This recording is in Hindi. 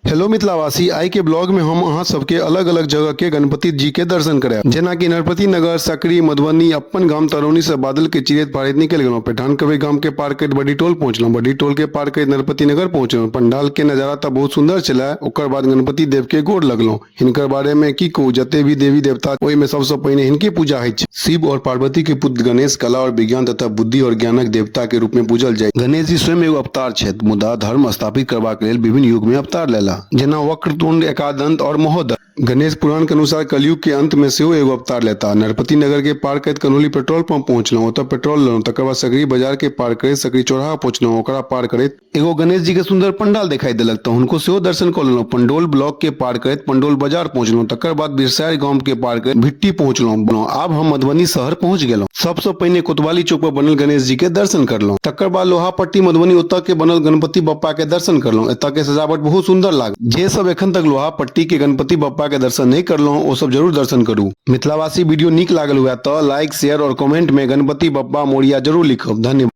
हेलो मिथिलावासी, आई के ब्लॉग में हम अहाँ सबके अलग अलग जगह के गणपति जी के दर्शन करायब, जेना कि नरपति नगर, सकरी, मधुबनी, अपन गांव तरौनी से बादल के चिरैत फाड़ैत निकल गेलौं। पैठान कवि गांव के पार करैत बड़ी टोल पहुंचलौं। बड़ी टोल के पार करैत नरपति नगर पहुंचलौं। पंडाल के नजारा तो बहुत सुंदर छलै। ओकर बाद गणपति देव के गोर लगलौं। हिनकर बारे में की कहूं, जते भी देवी देवता ओहि में सबसे पहिने हिनके पूजा होइ छै। शिव और पार्वती के पुत्र गणेश कला और विज्ञान तथा बुद्धि और ज्ञानक देवता के रूप में पूजल जाय। गणेश जी स्वयं एगो अवतार छथि, मुदा धर्म स्थापित करबाक लेल विभिन्न युग में अवतार लेला, जेना वक्रतुंड, एकादंत और महोदय। गणेश पुराण के अनुसार कलयुग के अंत में सेहो एगो अवतार लेता। नरपति नगर के पार करैत कनौली पेट्रोल पंप पहुंचलौं। ओतऽ पेट्रोल लेलौं। तकर बाद सकरी बाजार के पार करैत सकरी चौराहा पहुंचलौं। ओकरा पार करैत एगो गणेश जी के सुंदर पंडाल दिखाई देलक, तो हुनको सेहो दर्शन कऽ लेलौं। पंडोल ब्लॉक के पार करैत पंडोल बाजार पहुंचलौं। तकर बाद बिरसैर गांव के पार करैत भिट्टी पहुंचलौं। आब हम मधुबनी शहर पहुंच गेलौं। सबसे पहिने कोतवाली चौक पर बनल गणेश जी के दर्शन करलौं। तकर बाद लोहापट्टी मधुबनी ओतऽ के बनल गणपति बप्पा के दर्शन करलौं। एतऽ के सजावट बहुत सुंदर लागल। जे सब एखन तक लोहापट्टी के गणपति बप्पा के दर्शन नहीं करलौं, वो सब जरूर दर्शन करू। मिथिलावासी वीडियो नीक लागल हुए तो लाइक, शेयर और कमेंट में गणपति बप्पा मोरिया जरूर लिखब। धन्यवाद।